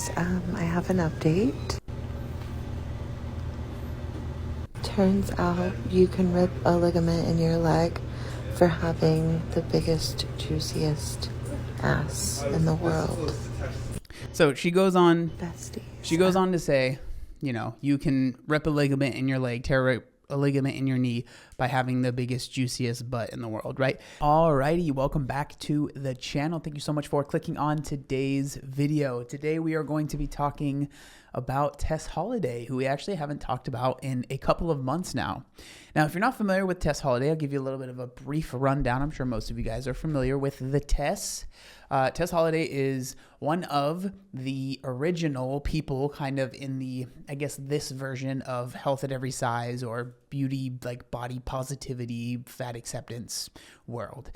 guys, I have an update. Turns out you can rip a ligament in your leg for having the biggest, juiciest ass in the world. So she goes on Besties. to say, you can rip a ligament in your leg, tear a ligament in your knee by having the biggest, juiciest butt in the world, right? Alrighty, welcome back to the channel. Thank you so much for clicking on today's video. Today we are going to be talking about Tess Holiday, who we actually haven't talked about in a couple of months now. Now, if you're not familiar with Tess Holiday, I'll give you a little bit of a brief rundown. I'm sure most of you guys are familiar with the Tess. Tess Holiday is one of the original people kind of in the, I guess, this version of health at every size or beauty, like body positivity, fat acceptance world.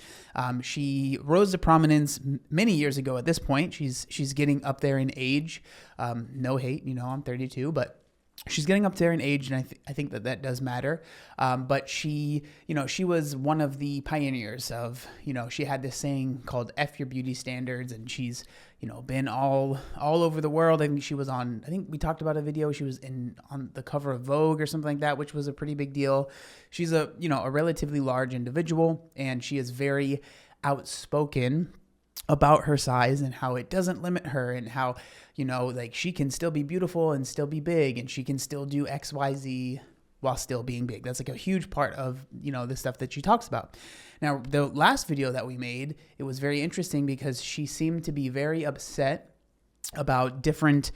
She rose to prominence many years ago at this point. She's getting up there in age. No hate, I'm 32, but she's getting up there in age, and I think that does matter. But she was one of the pioneers of, she had this saying called F your beauty standards, and she's, been all over the world. I think we talked about a video. She was on the cover of Vogue or something like that, which was a pretty big deal. She's a relatively large individual, and she is very outspoken about her size and how it doesn't limit her, and how, she can still be beautiful and still be big, and she can still do XYZ while still being big. That's like a huge part of, the stuff that she talks about. Now, the last video that we made, it was very interesting because she seemed to be very upset about different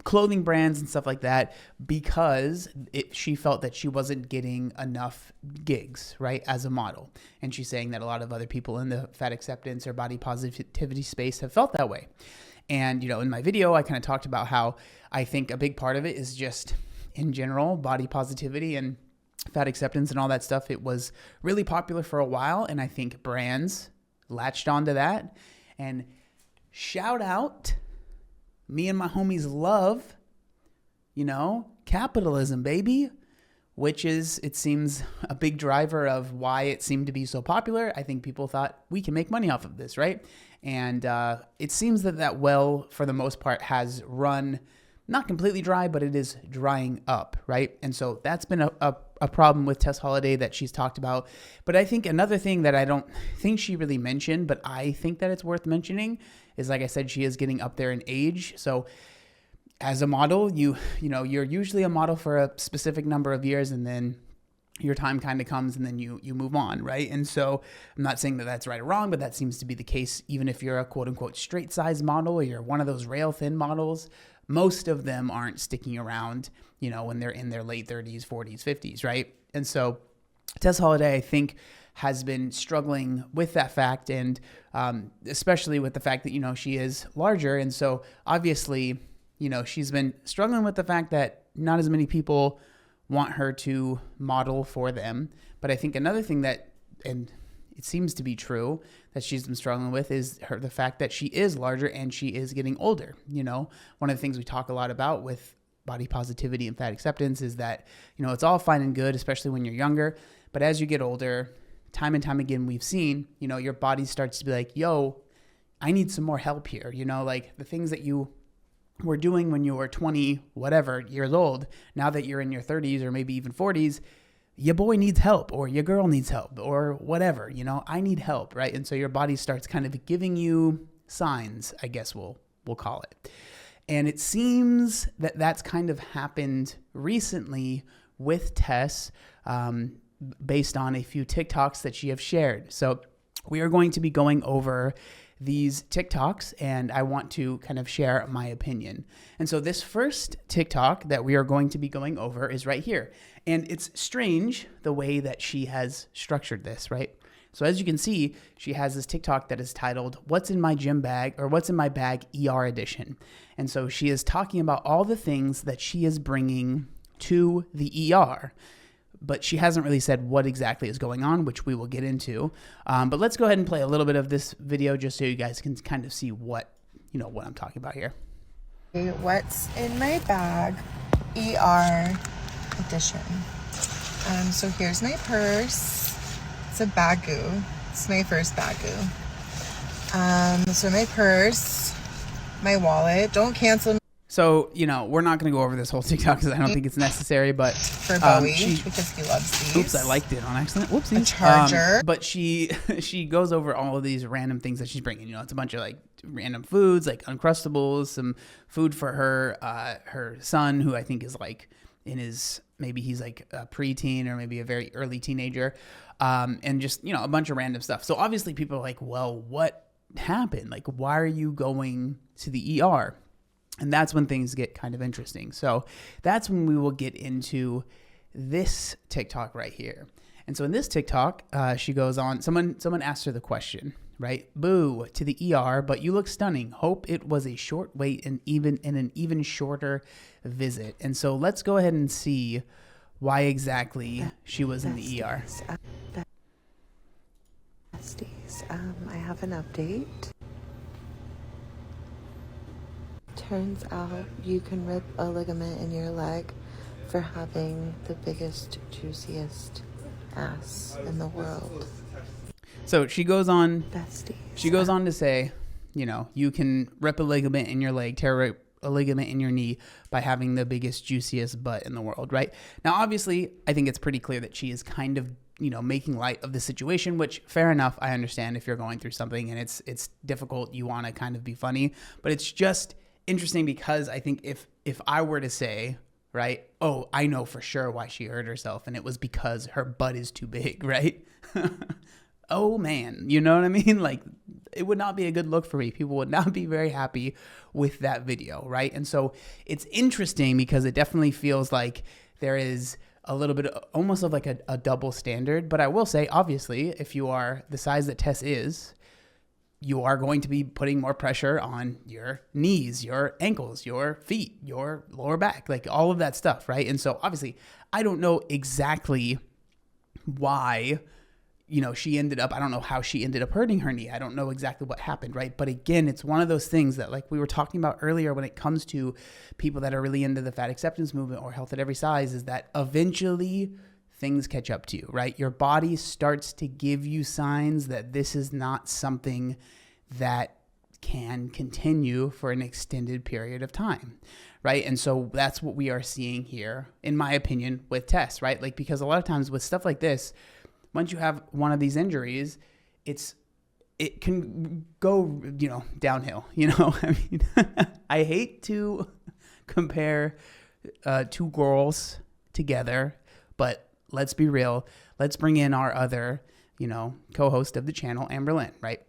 clothing brands and stuff like that, because she felt that she wasn't getting enough gigs, right, as a model. And she's saying that a lot of other people in the fat acceptance or body positivity space have felt that way. And, in my video, I kind of talked about how I think a big part of it is just, in general, body positivity and fat acceptance and all that stuff. It was really popular for a while, and I think brands latched onto that. And shout out, me and my homies love, capitalism, baby, which is, it seems, a big driver of why it seemed to be so popular. I think people thought we can make money off of this, right? And it seems that well, for the most part, has run not completely dry, but it is drying up, right? And so that's been a problem with Tess Holiday that she's talked about. But I think another thing that I don't think she really mentioned, but I think that it's worth mentioning, is, like I said, she is getting up there in age. So as a model, you're usually a model for a specific number of years, and then your time kind of comes, and then you move on, right? And so I'm not saying that that's right or wrong, but that seems to be the case. Even if you're a quote unquote straight size model, or you're one of those rail thin models, most of them aren't sticking around, when they're in their late 30s, 40s, 50s, right? And so Tess Holiday, I think, has been struggling with that fact, and especially with the fact that, she is larger. And so obviously, she's been struggling with the fact that not as many people want her to model for them. But I think another thing that, and it seems to be true, that she's been struggling with is the fact that she is larger and she is getting older. One of the things we talk a lot about with body positivity and fat acceptance is that, it's all fine and good, especially when you're younger. But as you get older, time and time again, we've seen, your body starts to be like, yo, I need some more help here. Like the things that you were doing when you were 20, whatever years old, now that you're in your 30s or maybe even 40s, your boy needs help, or your girl needs help, or whatever, I need help, right? And so your body starts kind of giving you signs, I guess we'll call it. And it seems that that's kind of happened recently with Tess, based on a few TikToks that she have shared. So we are going to be going over these TikToks, and I want to kind of share my opinion. And so this first TikTok that we are going to be going over is right here. And it's strange the way that she has structured this, right? So as you can see, she has this TikTok that is titled, "What's in my gym bag," or "What's in my bag ER edition." And so she is talking about all the things that she is bringing to the ER. But she hasn't really said what exactly is going on, which we will get into. But let's go ahead and play a little bit of this video just so you guys can kind of see what I'm talking about here. What's in my bag ER edition. So here's my purse. It's a bagoo. It's my first bagoo. So my purse my wallet. Don't cancel me. So, you know, we're not going to go over this whole TikTok because I don't think it's necessary, but For Bowie, because he loves these. Oops, I liked it on accident. Whoopsies. A charger. But she goes over all of these random things that she's bringing. You know, it's a bunch of like random foods, like Uncrustables, some food for her son, who I think is like in his, maybe he's like a preteen or maybe a very early teenager, and just, you know, a bunch of random stuff. So obviously people are like, well, what happened? Like, why are you going to the ER? And that's when things get kind of interesting. So that's when we will get into this TikTok right here. And so in this TikTok, she goes on, someone asked her the question, right? Boo, to the ER, but you look stunning. Hope it was a short wait and an even shorter visit. And so let's go ahead and see why exactly she was in the ER. Besties, I have an update. Turns out you can rip a ligament in your leg for having the biggest, juiciest ass in the world. So she goes on, Besties. She goes on to say, you know, you can rip a ligament in your leg, tear a ligament in your knee by having the biggest, juiciest butt in the world, right? Now, obviously, I think it's pretty clear that she is kind of, you know, making light of the situation, which fair enough. I understand if you're going through something and it's difficult, you want to kind of be funny, but it's just interesting because I think if I were to say, right, oh, I know for sure why she hurt herself, and it was because her butt is too big, right? Oh man, you know what I mean? Like, it would not be a good look for me. People would not be very happy with that video, right? And so it's interesting because it definitely feels like there is a little bit almost of like a double standard. But I will say, obviously, if you are the size that Tess is, you are going to be putting more pressure on your knees, your ankles, your feet, your lower back, like all of that stuff, right? And so obviously, I don't know exactly why, you know, I don't know how she ended up hurting her knee. I don't know exactly what happened, right? But again, it's one of those things that, like we were talking about earlier, when it comes to people that are really into the fat acceptance movement or health at every size, is that eventually things catch up to you, right? Your body starts to give you signs that this is not something that can continue for an extended period of time, right? And so that's what we are seeing here, in my opinion, with Tess, right? Like, because a lot of times with stuff like this, once you have one of these injuries, it can go, you know, downhill, you know? I mean, I hate to compare two girls together, but let's be real. Let's bring in our other, you know, co-host of the channel, Amber Lynn, right?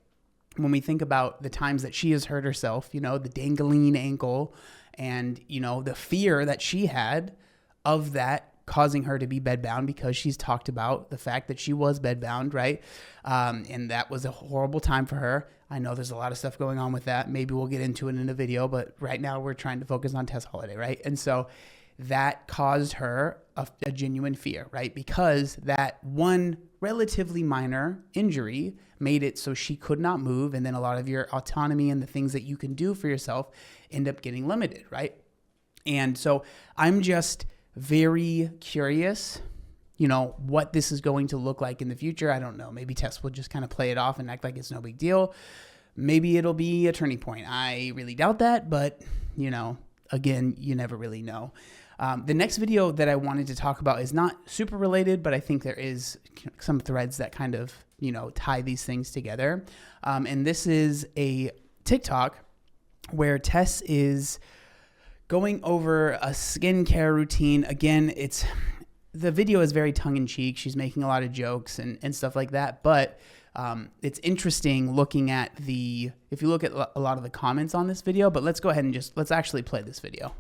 When we think about the times that she has hurt herself, you know, the dangling ankle and, you know, the fear that she had of that causing her to be bedbound, because she's talked about the fact that she was bedbound, right? And that was a horrible time for her. I know there's a lot of stuff going on with that. Maybe we'll get into it in a video, but right now we're trying to focus on Tess Holiday, right? And so that caused her a genuine fear, right? Because that one relatively minor injury made it so she could not move, and then a lot of your autonomy and the things that you can do for yourself end up getting limited, right? And so I'm just very curious, you know, what this is going to look like in the future. I don't know. Maybe Tess will just kind of play it off and act like it's no big deal. Maybe it'll be a turning point. I really doubt that, but, you know, again, you never really know. The next video that I wanted to talk about is not super related, but I think there is some threads that kind of, you know, tie these things together. And this is a TikTok where Tess is going over a skincare routine. Again, the video is very tongue-in-cheek. She's making a lot of jokes and stuff like that. But it's interesting looking at if you look at a lot of the comments on this video. But let's go ahead and let's actually play this video.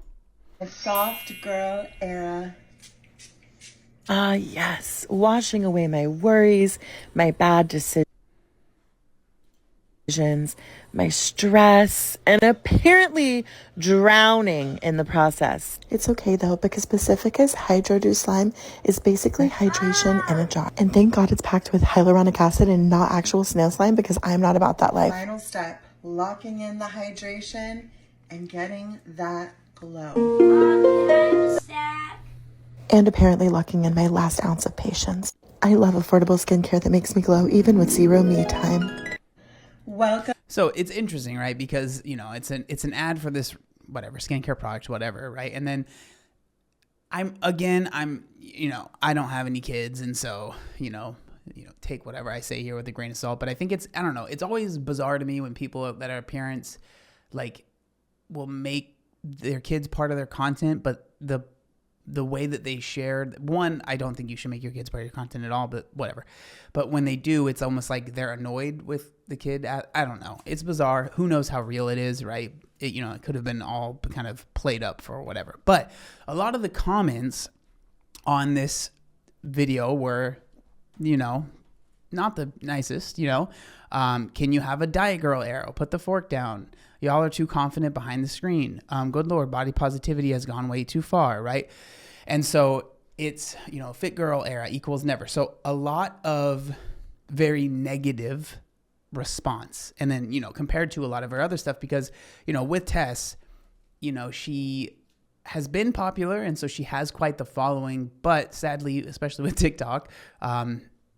A soft girl era. Yes. Washing away my worries, my bad decisions, my stress, and apparently drowning in the process. It's okay though, because Pacifica's Hydro Dew Slime is basically hydration in a jar. And thank God it's packed with hyaluronic acid and not actual snail slime, because I'm not about that life. Final step, locking in the hydration and getting that glow. And apparently locking in my last ounce of patience. I love affordable skincare that makes me glow even with zero me time. Welcome. So it's interesting, right? Because, you know, it's an ad for this whatever skincare product, whatever, right? And then I'm you know, I don't have any kids, and so, you know, take whatever I say here with a grain of salt. But I think I don't know, it's always bizarre to me when people that are parents like will make their kids part of their content, but the way that they shared, one, I don't think you should make your kids part of your content at all, but whatever. But when they do, it's almost like they're annoyed with the kid. I don't know. It's bizarre. Who knows how real it is, right? It could have been all kind of played up for whatever. But a lot of the comments on this video were, not the nicest, can you have a Diet Girl arrow? Put the fork down. Y'all are too confident behind the screen. Good Lord, body positivity has gone way too far, right? And so it's, fit girl era equals never. So a lot of very negative response. And then, compared to a lot of her other stuff, because, with Tess, she has been popular, and so she has quite the following, but sadly, especially with TikTok,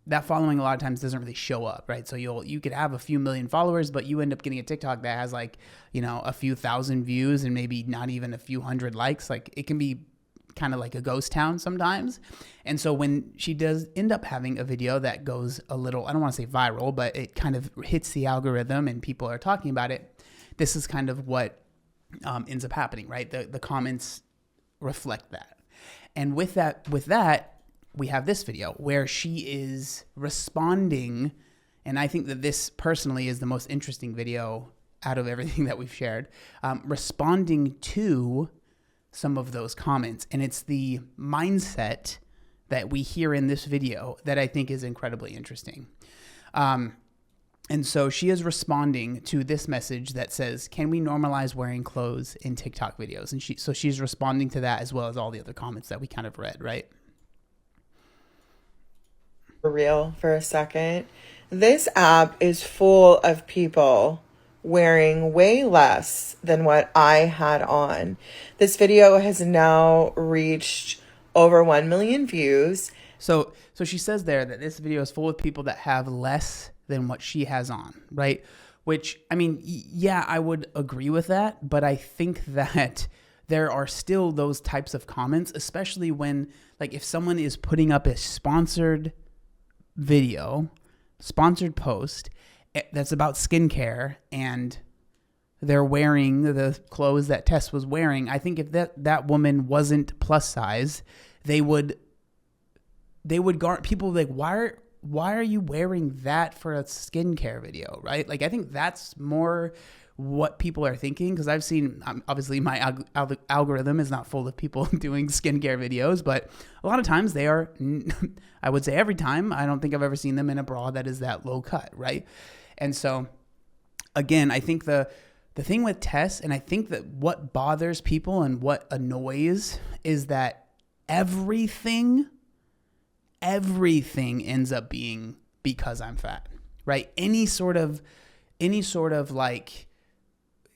that following a lot of times doesn't really show up, right? So you could have a few million followers, but you end up getting a TikTok that has like, a few thousand views and maybe not even a few hundred likes. Like it can be kind of like a ghost town sometimes. And so when she does end up having a video that goes a little, I don't want to say viral, but it kind of hits the algorithm and people are talking about it, this is kind of what ends up happening, right? The comments reflect that. And with that, we have this video where she is responding, and I think that this personally is the most interesting video out of everything that we've shared, responding to some of those comments. And it's the mindset that we hear in this video that I think is incredibly interesting. And so she is responding to this message that says, can we normalize wearing clothes in TikTok videos? And she's responding to that as well as all the other comments that we kind of read, right? For real for a second. This app is full of people wearing way less than what I had on. This video has now reached over 1 million views. So she says there that this video is full of people that have less than what she has on, right? Which, I mean, yeah, I would agree with that, but I think that there are still those types of comments, especially when, like, if someone is putting up a sponsored video, sponsored post that's about skincare and they're wearing the clothes that Tess was wearing, I think if that woman wasn't plus size, they would guard people like, why are you wearing that for a skincare video, right? Like, I think that's more what people are thinking, because I've seen, obviously my algorithm is not full of people doing skincare videos, but a lot of times they are, I would say every time, I don't think I've ever seen them in a bra that is that low cut, right? And so, again, I think the thing with Tess, and I think that what bothers people and what annoys is that everything ends up being because I'm fat, right? Any sort of like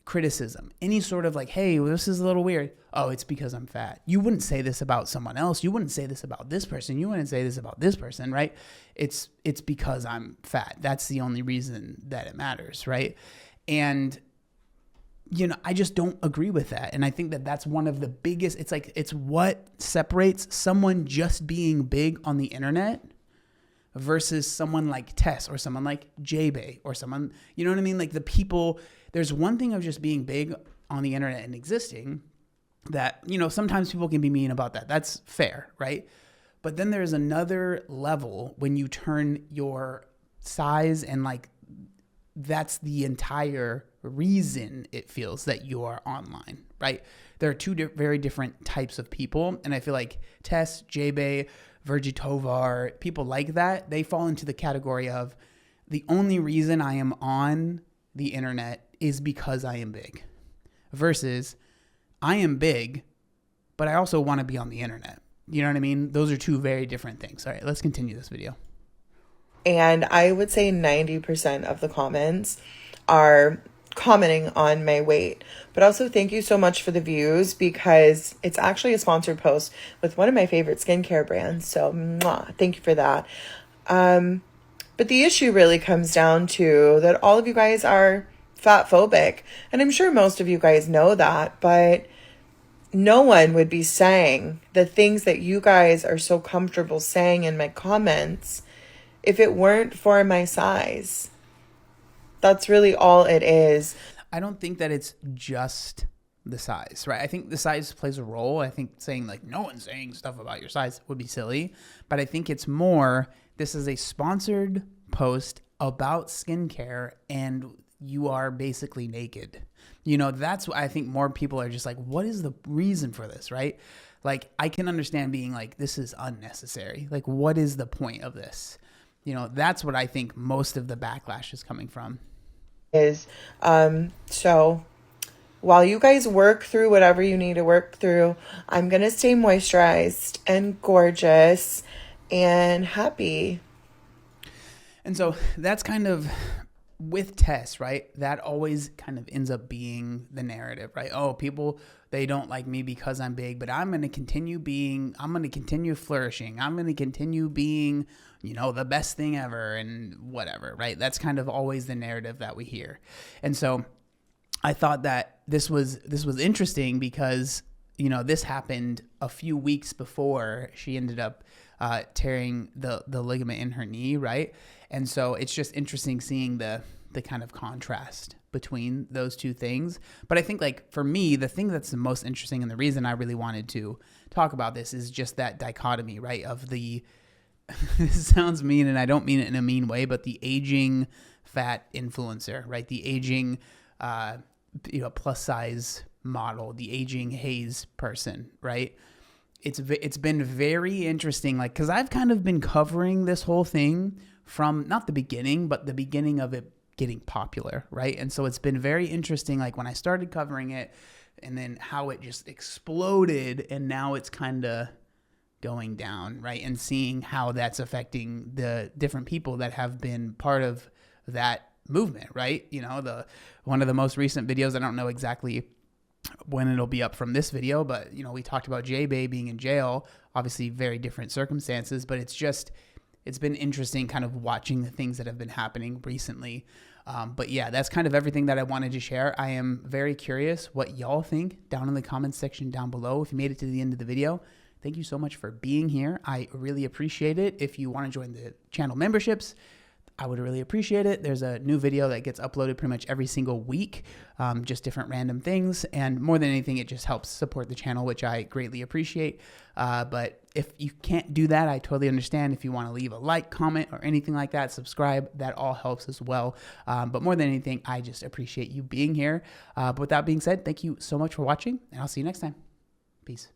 criticism, any sort of like, hey, well, this is a little weird. Oh, it's because I'm fat. You wouldn't say this about someone else. You wouldn't say this about this person. You wouldn't say this about this person, right? It's because I'm fat. That's the only reason that it matters, right? And I just don't agree with that. And I think that that's one of the biggest, it's what separates someone just being big on the internet versus someone like Tess or someone like J-Bay or someone, you know what I mean? Like the people, there's one thing of just being big on the internet and existing that, sometimes people can be mean about that. That's fair, right? But then there's another level when you turn your size and like, that's the entire reason it feels that you are online, right? There are two very different types of people. And I feel like Tess, J-Bay, Virgitovar, people like that, they fall into the category of the only reason I am on the internet is because I am big, versus I am big, but I also want to be on the internet. You know what I mean? Those are two very different things. All right, let's continue this video. And I would say 90% of the comments are commenting on my weight. But also thank you so much for the views, because it's actually a sponsored post with one of my favorite skincare brands. So thank you for that. But the issue really comes down to that all of you guys are fat phobic. And I'm sure most of you guys know that, but no one would be saying the things that you guys are so comfortable saying in my comments if it weren't for my size. That's really all it is. I don't think that it's just the size, right? I think the size plays a role. I think saying like no one's saying stuff about your size would be silly, but I think it's more this is a sponsored post about skincare and you are basically naked. You know, that's what I think more people are just like, what is the reason for this, right? Like, I can understand being like, this is unnecessary. Like, what is the point of this? You know, that's what I think most of the backlash is coming from. So while you guys work through whatever you need to work through, I'm going to stay moisturized and gorgeous and happy. And so that's kind of with Tess, right? That always kind of ends up being the narrative, right? Oh, people, they don't like me because I'm big, but I'm going to continue flourishing. I'm going to continue being, you know, the best thing ever and whatever, right? That's kind of always the narrative that we hear. And so I thought that this was interesting because, you know, this happened a few weeks before she ended up tearing the ligament in her knee, right? And so it's just interesting seeing the kind of contrast between those two things. But I think, like, for me, the thing that's the most interesting and the reason I really wanted to talk about this is just that dichotomy, right, of the this sounds mean and I don't mean it in a mean way, but the aging fat influencer, right? The aging plus size model, the aging haze person, right? It's been very interesting, like, because I've kind of been covering this whole thing from not the beginning, but the beginning of it getting popular, right? And so it's been very interesting, like when I started covering it and then how it just exploded and now it's kind of going down, right? And seeing how that's affecting the different people that have been part of that movement, right? You know, one of the most recent videos, I don't know exactly when it'll be up from this video, but, you know, we talked about J-Bay being in jail, obviously very different circumstances, but it's been interesting kind of watching the things that have been happening recently. But yeah, that's kind of everything that I wanted to share. I am very curious what y'all think down in the comments section down below. If you made it to the end of the video, thank you so much for being here. I really appreciate it. If you want to join the channel memberships, I would really appreciate it. There's a new video that gets uploaded pretty much every single week, just different random things. And more than anything, it just helps support the channel, which I greatly appreciate. But if you can't do that, I totally understand. If you want to leave a like, comment, or anything like that, subscribe, that all helps as well. But more than anything, I just appreciate you being here. But with that being said, thank you so much for watching, and I'll see you next time. Peace.